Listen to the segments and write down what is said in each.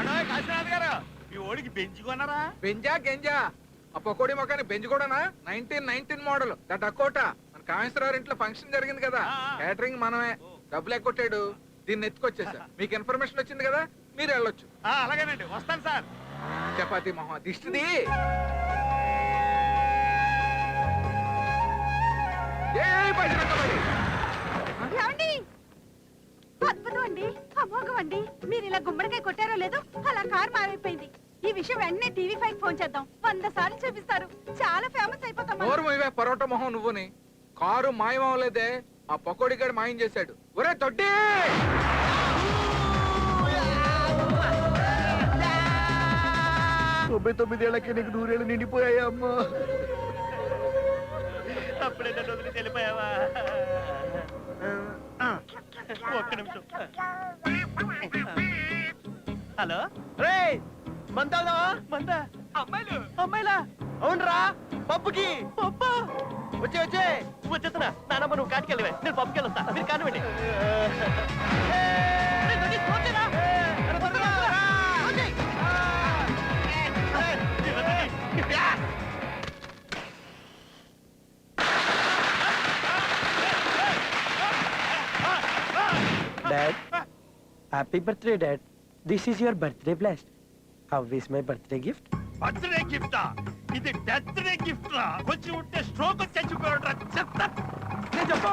కాశీనాథ్ గారు ఈ ఓడికి పెంచుకున్నారా? బెంజా గెంజా ఆ పకోడీ మొక్కని బెంజ్ కూడానా? 1919 మోడల్ ద డకోటా. మన కామేశ్వరరావు ఇంట్లో ఫంక్షన్ జరిగింది కదా, క్యాటరింగ్ మనమే. డబ్బులు ఎక్కొట్టాడు, దీన్ని ఎత్తుకొచ్చేసా. మీకు ఇన్ఫర్మేషన్ వచ్చింది కదా, మీరు వెళ్ళొచ్చు. అలాగేనండి, వస్తాను సార్. చపాతి మొహం దిష్టిది. అద్భుతం అండి, అమోఘం అండి. మీరు ఇలా గుమ్మడికాయ కొట్టారో లేదో అలా కార్ మారైపోయింది. ఈ విషయం వెంటనే టీవీ5 ఫోన్ చేద్దాం. 100 సార్లు చూపిస్తారు, చాలా ఫేమస్ అయిపోతాం. పరోటా మొహం నువ్వుని. కారు మాయం అవ్వలేదే, ఆ పకోడీ గడు మాయం చేశాడు. ఒరే తొట్టి, 99 ఏళ్ళకి నీకు 100 ఏళ్ళు నిండిపోయాయి అమ్మా. అప్పుడే నన్ను వదిలి వెళ్ళిపోయావా? ఒక్క నిమిషం. హలో రే, మందా మందా? అమ్మాయిలు అమ్మాయిలా? అవునరా, పప్పుకి పప్పు. వచ్చే వచ్చేస్తున్నా. నానమ్మ నువ్వు కాటికెళ్ళవే, నేను పప్పుకి వెళ్ళొస్తా. మీరు కానివ్వండి. Dad, happy birthday, Dad. This is your birthday blast. How is my birthday gift? Birthday గిఫ్టా? ఇది డెత్ డే గిఫ్ట్ రా. వచ్చి ఉంటే స్ట్రోక్ చచ్చిపోయాడు. చెత్త. నేను చెప్పు.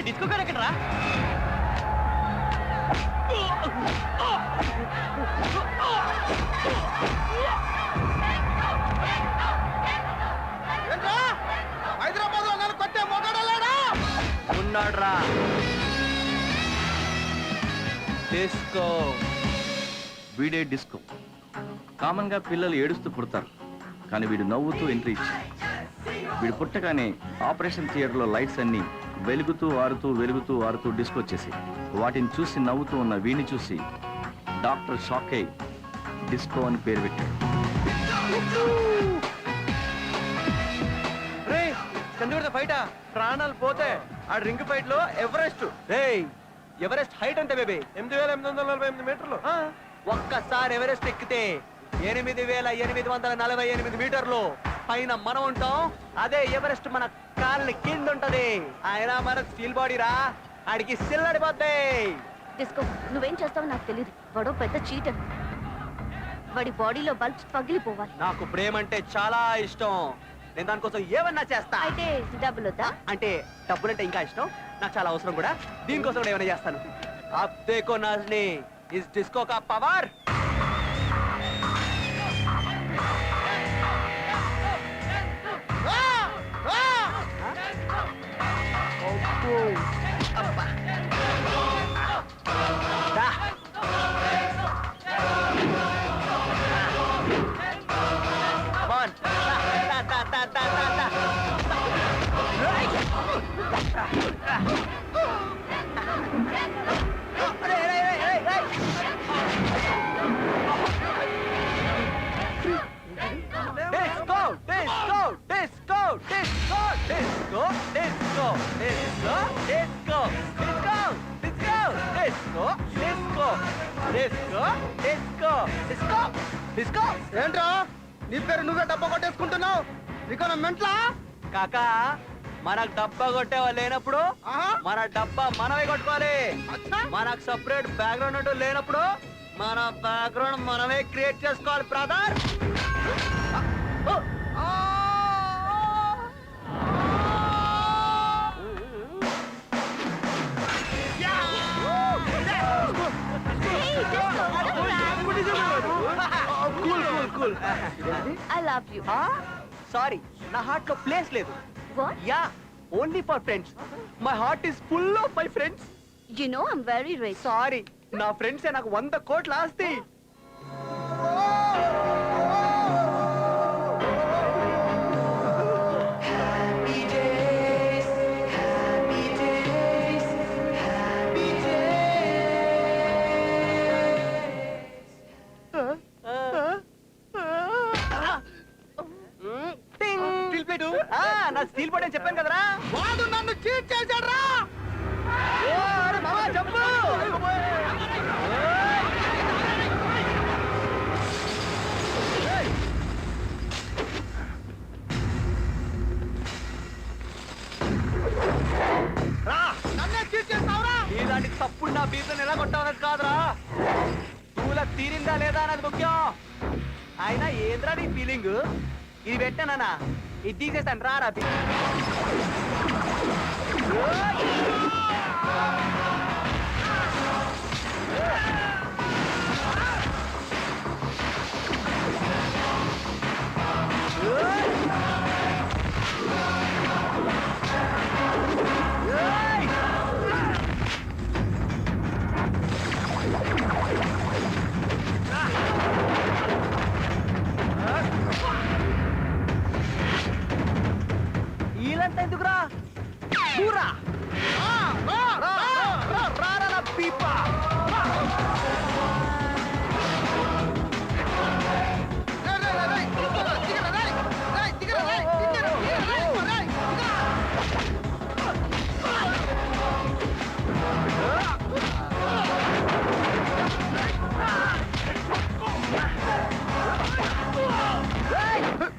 డిస్కో గారు ఎక్కడరా? హైదరాబాద్ లో నన్ను కొట్టే మొగాడలేడా? ఉన్నాడ్రా. డిస్కో. వీడే డిస్కో. కామన్ గా పిల్లలు ఏడుస్తూ పుడతారు, కానీ వీడు నవ్వుతూ ఎంట్రీ ఇచ్చాడు. వీడు పుట్టగానే ఆపరేషన్ థియేటర్లో లైట్స్ అన్ని వెలుగుతూ ఆరుతూ డిస్కో వచ్చేసి వాటిని చూసి నవ్వుతూ ఉన్న వీడిని చూసి డాక్టర్ షాక్ అయి డిస్కో అని పేరు పెట్టాడు. ఫైట ప్రాణాలు పోతే ఆ రింగ్ ఫైట్ లో ఎవరెస్ట్. ఎవరెస్ట్ హైట్ అంటే బేబీ 8848 మీటర్లు. ఒక్కసారి ఎవరెస్ట్ ఎక్కితే 8848 మీటర్లు పైన మనం ఉంటాం. అదే ఎవరెస్ట్ మన కాళ్ళ కింద ఉంటది. ఆయన మన స్టీల్ బాడీ రా, ఆడికి సిల్లడిపోద్ది. డిస్కో, నువ్వేం చేస్తావో నాకు తెలియదు. వాడు పెద్ద చీటర్. వాడి బాడీలో బల్బ్స్ పగిలిపోవాలి. నాకు ప్రేమ అంటే చాలా ఇష్టం. నేను దానికోసం ఏమన్నా చేస్తా. అయితే డబ్బులు వద్దా? అంటే డబ్బులంటే ఇంకా ఇష్టం, నాకు చాలా అవసరం కూడా. దీనికోసం కూడా ఏమైనా చేస్తాను. అబ్ దేఖో నాజ్ని, ఇస్ డిస్కో కా పవర్. ఏంట్రా నీ పేరు నువ్వే డబ్బా కొట్టేసుకుంటున్నావు? నీకన్నా మెంట్లా? కాకా, మనకు డబ్బా కొట్టేవా లేనప్పుడు మన డబ్బా మనమే కొట్టుకోవాలి. మనకు సపరేట్ బ్యాక్గ్రౌండ్ అంటూ లేనప్పుడు మన బ్యాక్గ్రౌండ్ మనమే క్రియేట్ చేసుకోవాలి brother. I love you. Sorry, నా హార్ట్ లో ప్లేస్ లేదు. What? Yeah, only for friends. My heart is full of my friends. You know I'm very rich. Sorry, నా ఫ్రెండ్సే నాకు 100 కోట్ల ఆస్తి. నా స్టీల్ బాడీ అని చెప్పాను కదరా. వాడు నన్ను చీట్ చేశాడు రా. ఓ, అరే మావా, జంపు. రా నన్నే చీట్ చేస్తావురా. ఇలాంటి తప్పుడు నా బీర్లను ఎలా కొట్టావన్నది కాదురా, తూల తీరిందా లేదా అన్నది ముఖ్యం. అయినా ఏంద్రా నీ ఫీలింగ్? ఇది పెట్టానా, ఇది తీసేస్తాను రా రా. వీళ్ళంతా ఎందుకురా? కూరా రారా పీపా.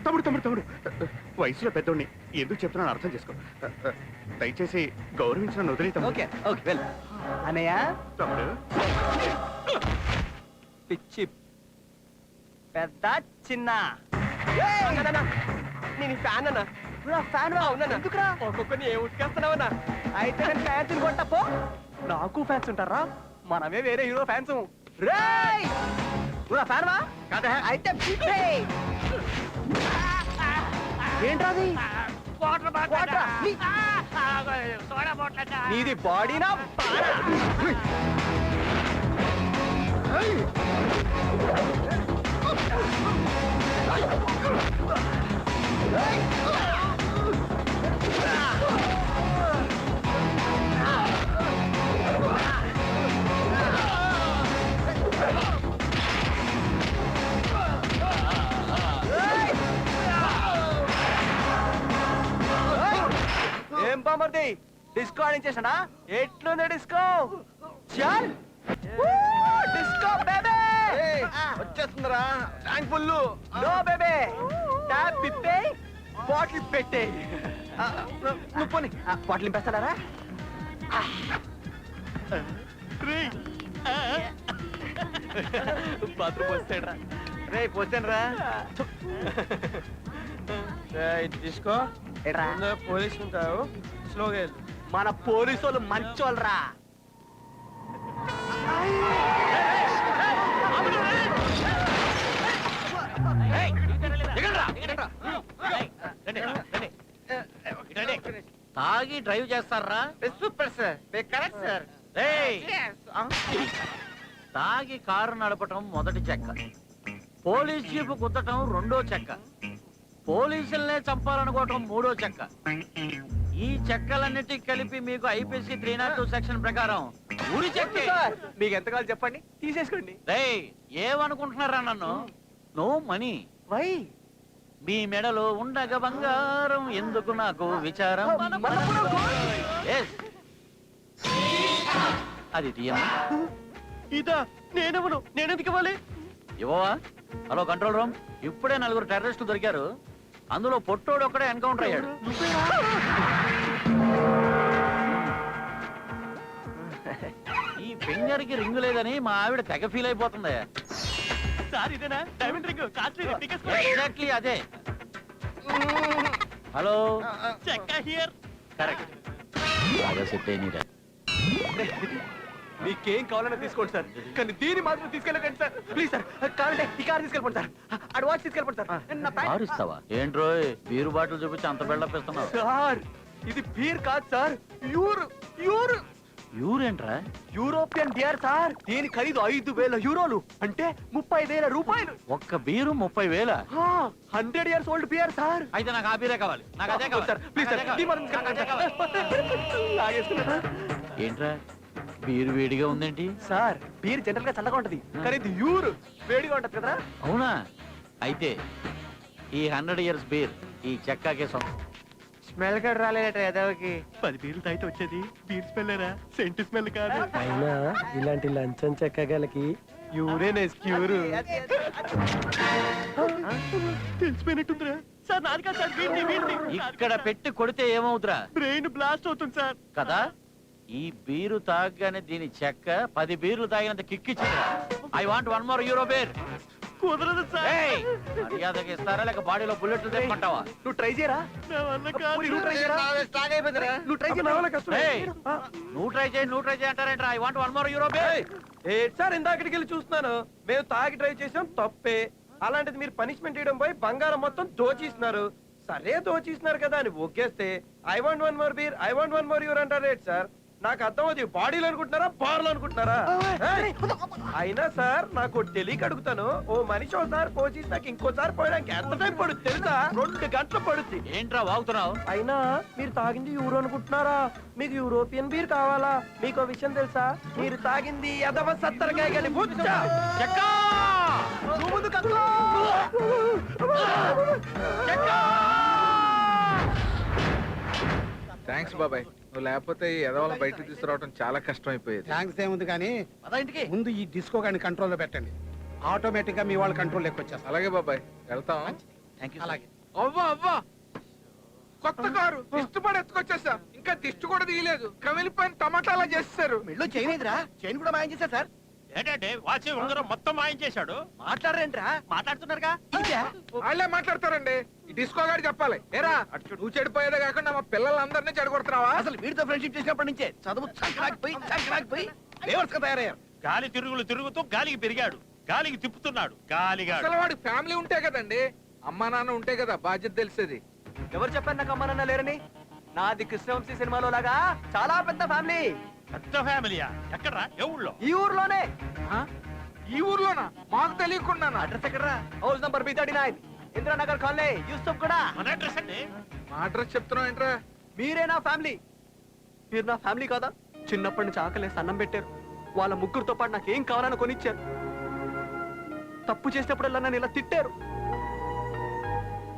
తమ్ముడు తమ్ముడు తమ్ముడు, వయసులో పెద్దోడిని ఎందుకు చెప్తున్నాను అర్థం చేసుకో. దయచేసి గౌరవించిన వదిలే తమ్ముడు. Okay okay well. అన్నయ్య తమ్ముడు పిచ్చి పెద్ద చిన్న. నేను ఫ్యాన్ అన్నా. ఫ్యాన్ ఎందుకురా? ఒక్కొక్కరిని ఏ ఉతికేస్తున్నావన్నా? అయితే నేను ఫ్యాన్స్ కొట్టపో. నాకు ఫ్యాన్స్ ఉంటారా? మనమే వేరే హీరో ఫ్యాన్స్. రేయ్ ఫ్యాన్ వా అయితే పిచ్చే. ఏంట్రాది? నీది బాడీనా? ఏం బామర్ది, డిస్కో ఆడించేసాడా? ఎట్లుంది డిస్కో? చల్ డిస్కో బేబే. వచ్చేస్తుందిరా ట్యాంక్ ఫుల్. నో బేబే, ట్యాప్ తిప్పే బాటిల్ పెట్టే. నువ్వు పోనీ బాటిల్ నింపేస్తాడారా? బాత్రూమ్ వస్తాడరా. రే పోతాను రా. తీసుకో. ఏట్రా? పోలీసు ఉంటావు, స్లోగా వెళ్ళు. మన పోలీసు వాళ్ళు మంచోళ్ళరా. తాగి డ్రైవ్ చేస్తారా? Super sir, correct sir. తాగి కారు నడపటం మొదటి చెక్క, పోలీస్ జీపు గుద్దటం రెండో చెక్క, పోలీసులనే చంపాలనుకోవటం మూడో చెక్క. ఈ చెక్కలన్నిటి కలిపి మీకు ఐపీసీ 302 సెక్షన్ ప్రకారం ఊరి చెక్కే. మీకు ఎంత కావాలి చెప్పండి, తీసేసుకోండి. రేయ్ ఏమనుకుంటున్నారా నన్ను? No money. వై? మీ మెడలో ఉండగ బంగారం ఎందుకు నాకు విచారం. Yes. అది తీయమా? ఇదా? నేనెవను? నేనెందుకు ఇవ్వాలి? ఇవ్వవా? హలో కంట్రోల్ రూమ్, ఇప్పుడే 4 టెర్రరిస్టులు దొరికారు. అందులో పొట్టోడు ఒక్కడే ఎన్కౌంటర్ అయ్యాడు. ఈ ఫింగర్ కి రింగు లేదని మా ఆవిడ తెగ ఫీల్ అయిపోతుంది. సార్ ఇదేనా డైమండ్ రింగ్? కాస్ట్లీ ఎగ్జాక్ట్లీ అదే. హలో చెక్క హియర్. కరెక్ట్. బాగా సెట్ అయినరా? మీకేం కావాలన్నా తీసుకోండి సార్, కానీ దీన్ని మాత్రం తీసుకెళ్ళకండి సార్. ప్లీజ్ సార్, కావాలంటే ఈ కార్ తీసుకెళ్ళిపోండి సార్. అడ్వాన్స్ తీసుకెళ్ళిపోండి సార్. నా ప్యాంట్- కారు ఇస్తావా? ఏంట్రోయ్ బీరు బాటిల్ చూపించి అంత బిల్డప్ ఇస్తున్నావు? సార్ ఇది బీర్ కాదు సార్, యూర్ యూర్ యూరేంట్రా? European beer sir. దీని ఖరీదు 5,000 యూరోలు, అంటే 30,000 రూపాయలు. ఒక్క beer 30,000? 100 years old beer sir. అయితే నాకు ఆ బీరే కావాలి. నాకు అదే కావాలి సార్, ప్లీజ్ సార్, నాకు అదే ఈ మాత్రం కావాలి. తీసుకెళ్ళండి. లాగేసుకున్నారా? ఏంట్రా బీరు వేడిగా ఉందేంటి? సార్ బీర్ జనరల్ గా చల్లగా ఉంటది, కానీ ఇది యూర్ వేడిగా ఉంటది కదా. అవునా? అయితే ఈ 100 years బీర్ ఈ చెక్కాకే సొంతం. స్మెల్ కూడా రాలేదట ఎదవకి 10 బీర్లు తాగితే వచ్చేది బీర్ స్మెల్లేరా సెంటు స్మెల్ కాదు. అయినా ఇలాంటి లంచం చెక్కగలకి యూరేన్ ఎస్క్యూర్. తెలిసిపోయినట్టుందిరా సార్. నాది కాదు సార్, వీడిని వీడిని. ఇక్కడ పెట్టి కొడితే ఏమవుతురా బ్రెయిన్ బ్లాస్ట్ అవుతుంది సార్. కదా ఈ బీరు తాగగానే దీని చెక్క 10 బీర్లు తాగినంత కిక్కిచ్చింది. I want 1 more euro beer. కుదరదు సార్. మర్యాదకి ఇస్తారా లేక బాడీలో బుల్లెట్లు తెమ్మంటావా? నువ్వు ట్రై చేయరా. నా వల్ల కాదు. నువ్వు ట్రై చేయరా. నువ్వు ట్రై చేయరా. ఏయ్, నువ్వు ట్రై చేయి అంటారేంట్రా? I want 1 more euro beer. Sir ఇందాకటికి వెళ్ళి చూస్తున్నాను, మేము తాగి డ్రైవ్ చేసాం తప్పే. అలాంటిది మీరు పనిష్మెంట్ ఇవ్వడం పోయి బంగారం మొత్తం దోచేస్తున్నారు. సరే దోచేస్తున్నారు కదా అని ఒగ్గేస్తే I want 1 more beer, I want 1 more euro అంటారు సార్. నాకు అర్థం అవుతుంది, బాడీలో అనుకుంటున్నారా బార్లో అనుకుంటున్నారా? ఏయ్! అయినా సార్ నాకు తెలియక అడుగుతాను, ఓ మనిషి ఒకసారి పోసి నాకు ఇంకోసారి పోయడానికి ఎంత టైం పడుతుంది తెలుసా? 2 గంటలు పడుద్ది. ఏంట్రా వాగుతున్నావు? అయినా మీరు తాగింది యూరో అనుకుంటున్నారా? మీకు యూరోపియన్ బీర్ కావాలా? మీకు విషయం తెలుసా? మీరు తాగింది ఎదవ సత్తరకాయ కానీ బుచ్చా. థ్యాంక్స్ బాబాయ్, నువ్వు లేకపోతే ఈ ఎదవల బయటకు తీసుకురావడం చాలా కష్టం అయిపోయేది. థ్యాంక్స్ ఏముంది కానీ ఇంటికి ముందు ఈ డిస్కో గాని కంట్రోల్లో పెట్టండి. ఆటోమేటిక్ గా మీ వాళ్ళ కంట్రోల్ వచ్చేస్తారు. అలాగే బాబాయ్, వెళ్తాం. అలాగే. అవ్వా అవ్వా, కొత్త కారు ఇష్టపడి ఎత్తుకొచ్చేసా. ఇంకా దిష్టి కూడా తీయలేదు, కమిలిపోయిన టమాటాలా చేస్తారు. మెళ్ళో చైన్ ఏదిరా? చైన్ కూడా మాయం చేశారు సార్. ఏంటంటే వాచి ఉంగరం మొత్తం మాయించేశాడు. మాట్లాడరేంట్రా? మాట్లాడుతున్నారుగా. వాళ్ళే మాట్లాడతారండి. ఈ డిస్కో గారు చెప్పాలి. ఏరా నువ్వు చెడిపోయేదే కాకుండా మా పిల్లలందరినీ చెడగొడుతున్నావా? అసలు వీడితో ఫ్రెండ్షిప్ చేసినప్పటి నుంచే చదువు చంకరాకపోయి లేవర్స్ గా తయారయ్యారు. గాలి తిరుగులు తిరుగుతూ గాలికి పెరిగాడు, గాలికి తిప్పుతున్నాడు గాలిగాడు. అసలు వాడికి ఫ్యామిలీ ఉంటే కదండి, అమ్మా నాన్న ఉంటే కదా బాధ్యత తెలిసేది. ఎవరు చెప్పారు నాకు అమ్మ నాన్న లేరని? నాది కృష్ణవంశీ సినిమాలో లాగా చాలా పెద్ద ఫ్యామిలీ. పెద్ద ఫ్యామిలీయా? ఎక్కడ్రా? ఏ ఊళ్ళో? ఈ ఊర్లోనే. ఈ ఊర్లోనా? మాకు తెలియకుండా. అడ్రస్ ఎక్కడరా? House number B39, Indranagar colony, Yusuf కూడా. మన అడ్రస్ అండి. మా అడ్రస్ చెప్తున్నావు ఏంట్రా? మీరే నా ఫ్యామిలీ. మీరు నా ఫ్యామిలీ కాదా? చిన్నప్పటి నుంచి ఆకలేసి అన్నం పెట్టారు. వాళ్ళ ముగ్గురుతో పాటు నాకేం కావాలని కొనిచ్చారు. తప్పు చేసినప్పుడల్లా నన్ను ఇలా తిట్టారు.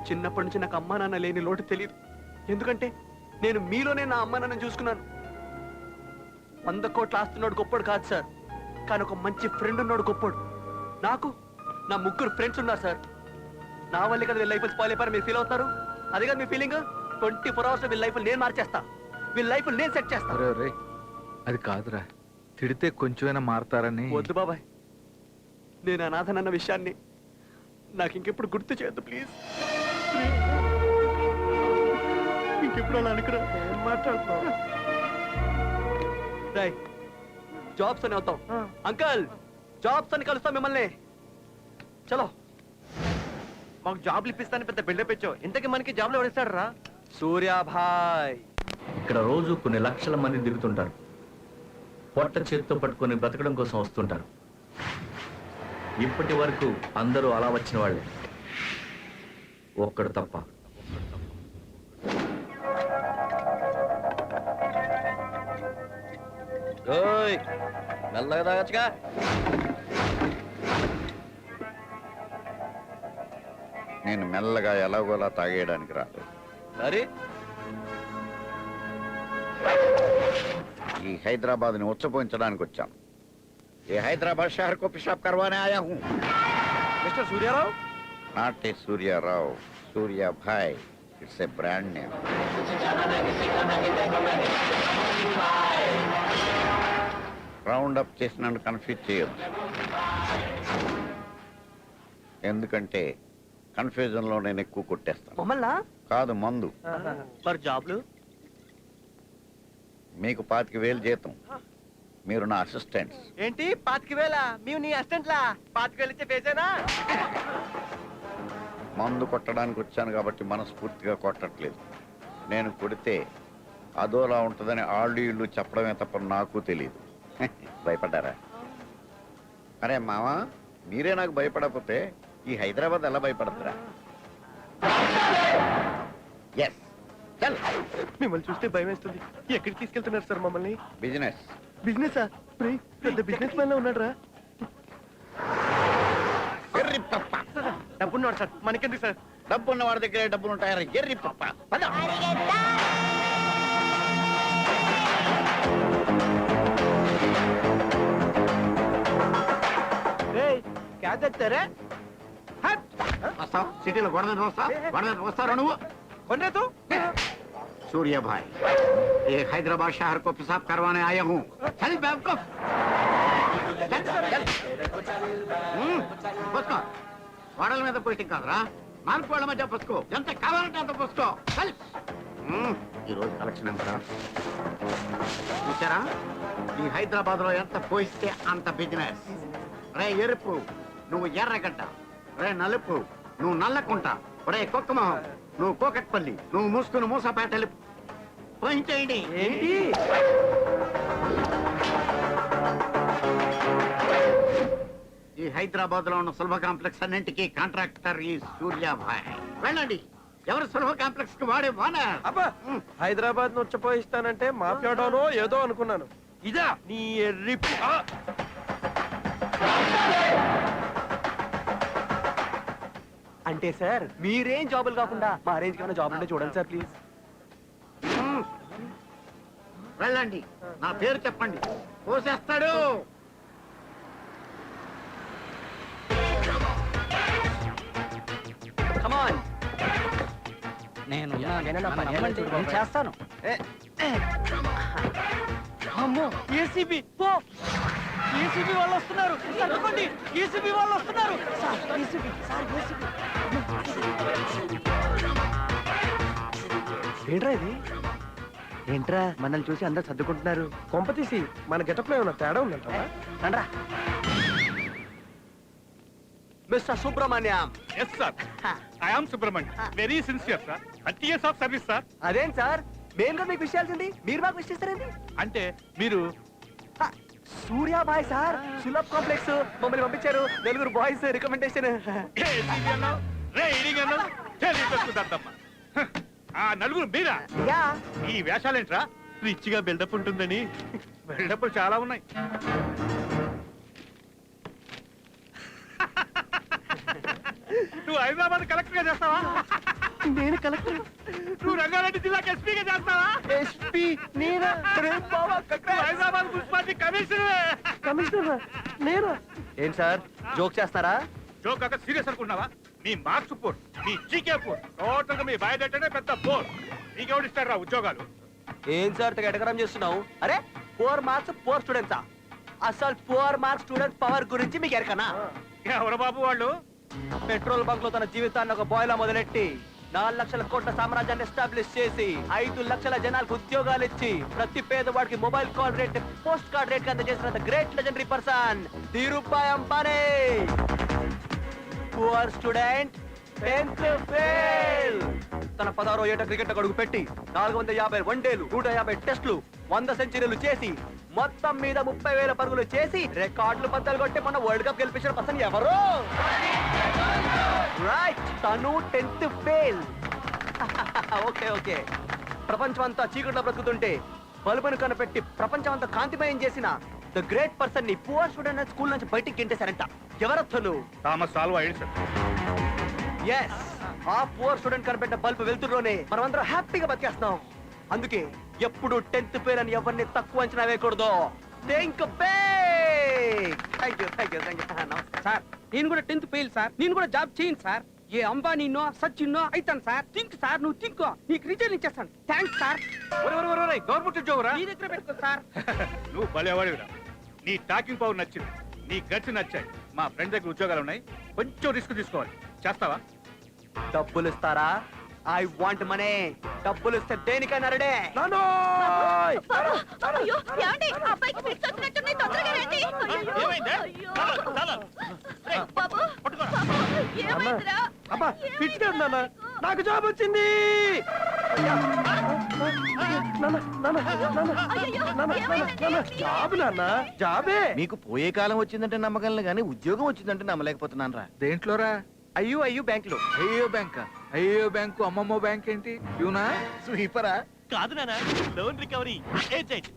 చిన్నప్పటి నుంచి నాకు అమ్మా నాన్న లేని లోటు తెలియదు. ఎందుకంటే నేను మీలోనే నా అమ్మా నాన్న చూసుకున్నాను. 100 కోట్ల ఆస్తున్నాడు గొప్పడు కాదు సార్, కానీ ఒక మంచి ఫ్రెండ్ ఉన్నాడు గొప్పడు. నాకు నా 3 ఫ్రెండ్స్ ఉన్నారు సార్. నా వల్లే కదా వీళ్ళ లైఫ్ స్పాయిల్ అయిపోయారు మీరు ఫీల్ అవుతారు. అదే కదా మీ ఫీలింగ్. 24 hours వీళ్ళ లైఫ్ నేను మార్చేస్తా, వీళ్ళ లైఫ్ నేను సెట్ చేస్తా. అది కాదురా, తిడితే కొంచెమైనా మారతారని. వద్దు బాబాయ్, నేను అనాథనన్న విషయాన్ని నాకు ఇంకెప్పుడు గుర్తు చేయొద్దు ప్లీజ్. ఇంకెప్పుడు అలా అనుకురా. ఏం మాట్లాడుతున్నావు? జాబ్స్ అని వద్దాం. అంకల్ జాబ్స్ అని కలుస్తాం మిమ్మల్ని. చలో. మాకు జాబ్లు ఇప్పిస్తాను పెద్ద బిల్డప్ ఇచ్చావు. ఇంతకీ మనకి జాబ్లు ఎవరిస్తాడు రా? సూర్యాభాయ్. ఇక్కడ రోజు కొన్ని లక్షల మంది దిగుతుంటారు. పొట్ట చేత్తో పట్టుకొని బ్రతకడం కోసం వస్తుంటారు. ఇప్పటి వరకు అందరూ అలా వచ్చిన వాళ్ళే, ఒక్కడు తప్ప. మెల్లగా తాగచ్చుగా. నేను మెల్లగా ఎలాగోలా తాగేయడానికి రాదు. మరి ఈ హైదరాబాద్ ని ఉచ్చపోయించడానికి వచ్చాను. ఏ హైదరాబాద్ షహర్ కో పిషాబ్ కర్వానే ఆయా who. Mister Suryarao. Not a Suryarao, Suryabhai. It's a brand name. Round up చేసి నన్ను కన్ఫ్యూజ్ చేయొద్దు. ఎందుకంటే కన్ఫ్యూజన్ లో నేను ఎక్కువ కొట్టేస్తాను. మమ్మల్నా? కాదు, మందు. మరి జాబ్లు? మీకు 25,000 జీతం, మీరు నా అసిస్టెంట్స్. ఏంటి 25,000? మేము నీ అసిస్టెంట్లా? 25,000 ఇచ్చే పేసేనా? మందు కొట్టడానికి వచ్చాను కాబట్టి మనస్ఫూర్తిగా కొట్టట్లేదు. నేను కొడితే అదోలా ఉంటుందని ఆళ్ళు ఇళ్ళు చెప్పడమే తప్ప నాకు తెలియదు. భయపడ్డారా? అరే మావా, మీరే నాకు భయపడకపోతే ఈ హైదరాబాద్ ఎలా భయపడతారా? ఎస్, చల్. మిమ్మల్ని చూస్తే భయం వేస్తుంది. ఎక్కడికి తీసుకెళ్తున్నారు సార్ మమ్మల్ని? బిజినెస్. Business sir? పెద్ద బిజినెస్ మ్యాన్ లో ఉన్నాడు రా. ఎర్రి పప్ప. డబ్బున్నాడు సార్, మనకెందుకు సార్? డబ్బున్న వాడి దగ్గర డబ్బులు ఉంటాయరా? ఎర్రి పప్ప. పద. తెచ్చారే వస్తావు సిటీలో గొడవ వస్తావు గొడవ వస్తావు నువ్వు కొన్నే తూ सूर्य भाई ये हैदराबाद शहर को पेशाब करवाने आया हूँ चल बेवकूफ चल चल పోసుకో గోడల మీద పోయి కాదురా నాలుగు వాళ్ళ మధ్య పోసుకో ఎంత కావాలంటే అంత పోసుకో చల్ ఈరోజు కలెక్షన్ ఎంతరా చూసారా ఈ హైదరాబాద్ లో ఎంత పోయిస్తే అంత బిజినెస్ రే ఎరుపు నువ్వు ఎర్రగడ్డ రే నలుపు నువ్వు నల్లకుంట రే కుక్కమొహం నువ్వు కోకట్పల్లి నువ్వు మూసుకుని మూసపేటలు పోయించేయండి ఏంటి ఈ హైదరాబాద్ లో ఉన్న సులభ కాంప్లెక్స్ అన్నింటికి కాంట్రాక్టర్ ఈ సూర్యాభాయ్ వెళ్ళండి ఎవరు సులభ కాంప్లెక్స్ కి వాడే ఓనర్ అబ్బా హైదరాబాద్ నొచ్చపోయిస్తానంటే మాఫియాడోనో ఏదో అనుకున్నాను ఇదా నీ ఎర్రి అంటే సార్ మీరేం జాబులు కాకుండా మా రేంజ్ కన్నా జాబ్ ఉంటే చూడండి సార్ ప్లీజ్ వెళ్ళండి నా పేరు చెప్పండి పోసేస్తాడు కమాన్ నేను చేస్తాను అమ్మో ఏసీబీ పో ఏసీబీ వాళ్ళు వస్తున్నారు తప్పండి ఏసీబీ వాళ్ళు వస్తున్నారు ఏంట్రా ఇది ఏంట్రా మనల్ని చూసి అందరు సర్దుకుంటున్నారు కొంప తీసి మన గెటప్ లో ఏమన్నా తేడా ఉందంటావా రండ్రా mister Subrahmanyam yes sir I am Subrahmanyam very sincere sir 30 years of service sir అదేం సార్ మెయిన్ గా మీకు విషయాల్సింది మీరు మాకు విషయిస్తారేంటి అంటే మీరు సూర్యాబాయ్ సార్ సులభ్ కాంప్లెక్స్ మమ్మల్ని పంపించారు నలుగురు బాయ్స్ రికమెండేషన్ ఆ నలుగురు మీరా యా ఈ వేషాలేంట్రా రిచ్ గా బిల్డప్ ఉంటుందని బిల్డప్ చాలా ఉన్నాయి నువ్వు హైదరాబాద్ కలెక్టర్ గా చేస్తావా నేను కలెక్టర్ నువ్వు రంగారెడ్డి జిల్లాకి ఎస్పీగా చేస్తావా ఎస్పీ నేనా ప్రేమ్ బావా నువ్వు హైదరాబాద్ మున్సిపాలిటీ కమిషనర్ కమిషనర్ నేనా ఏం సార్ జోక్ చేస్తారా జోక్ కాక సీరియస్ అనుకున్నావా మీ మార్క్స్ పోర్ మీ జీకే పోర్ టోటల్ గా మీ బయోడేటానే పెద్ద పోర్ నీకెవడిస్తారా ఉద్యోగాలు ఏం సార్ ఎటకరం చేస్తున్నావు అరే 4 మార్క్స్ 4 స్టూడెంట్సా అసలు 4 మార్క్స్ స్టూడెంట్ పవర్ గురించి మీకు ఎరకనా ఎవరు బాబు వాళ్ళు పెట్రోల్ బంక్ లో తన జీవితాన్ని ఒక బాయ్లా మొదలెట్టి 4 లక్షల కోట్ల సామ్రాజ్యాన్ని ఎస్టాబ్లిష్ చేసి 5 లక్షల జనాలకు ఉద్యోగాలు ఇచ్చి ప్రతి పేదవాడికి mobile call rate post card rate అందజేసిన great legendary person Dhirubhai Ambani poor student 10th fail తన 16వ ఏట క్రికెట్ అడుగు పెట్టి 450 వన్డేలు 150 టెస్టులు 100 సెంచరీలు చేసి మొత్తం మీద 30,000 పరుగులు చేసి రికార్డులు బద్దలు కొట్టి మన వరల్డ్ కప్ గెలిపించిన పర్సన్ ఎవరు రైట్ తను 10th ఫెయిల్ ఓకే ఓకే ప్రపంచం అంతా చీకట్లో బ్రతుకుతుంటే బల్బును కనిపెట్టి ప్రపంచం అంతా కాంతిమయం చేసిన ద గ్రేట్ పర్సన్ ని పువర్ స్టూడెంట్ స్కూల్ నుంచి బయటికి గెంటేశారంట ఎవరొత్తను థామస్ ఆల్వా ఎడిసన్ ఎస్ ఆ పువర్ స్టూడెంట్ కనిపెట్టిన బల్బ్ వెళ్తుల్లోనే మనమందరం హ్యాపీగా బతికేస్తున్నాం అందుకే ఎప్పుడు 10th ఫెయిల్ అని ఎవరిని తక్కువ అంచనా వేయకూడదు think big thank you sir నేను కూడా 10th ఫెయిల్ సార్ నేను కూడా జాబ్ చేయను సార్ ఏ అంబానీనో సచిన్నో అయితాను సార్ థింక్ సార్ నువ్వు థింక్ నీకు రిజైన్ ఇచ్చేస్తాను థ్యాంక్స్ సార్ గవర్నమెంట్ ఉద్యోగరా మీ దగ్గర పెట్టుకో సార్ నువ్వు భలేవాడివిరా నీ టాకింగ్ పవర్ నచ్చింది నీ గట్స్ నచ్చాయి మా ఫ్రెండ్ దగ్గర ఉద్యోగాలు ఉన్నాయి కొంచెం రిస్క్ తీసుకోవాలి చేస్తావా డబ్బులు ఇస్తారా ఐ వాంట్ మనీ డబ్బులు ఇస్తే దేనికైనా రెడీ అయ్యో ఏమండి అబ్బాయికి ఫిట్స్ వచ్చినట్టుంది తొందరగా రండి ఏమైంది? బాబు ఏమైందిరా అబ్బా ఫిట్స్ కాదు నాన్న నాకు జాబ్ వచ్చింది జాబ్ నాన్న జాబే మీకు పోయే కాలం వచ్చిందంటే నమ్మగలను కానీ ఉద్యోగం వచ్చిందంటే నమ్మలేకపోతున్నాను రా దేంట్లోరా అయ్యో బ్యాంక్ లో అయ్యో బ్యాంక్ అయ్యో బ్యాంకు అమ్మమ్మో బ్యాంక్ ఏంటి యూనా స్వీపరా కాదు నాన్న లోన్ రికవరీ ఏజెంట్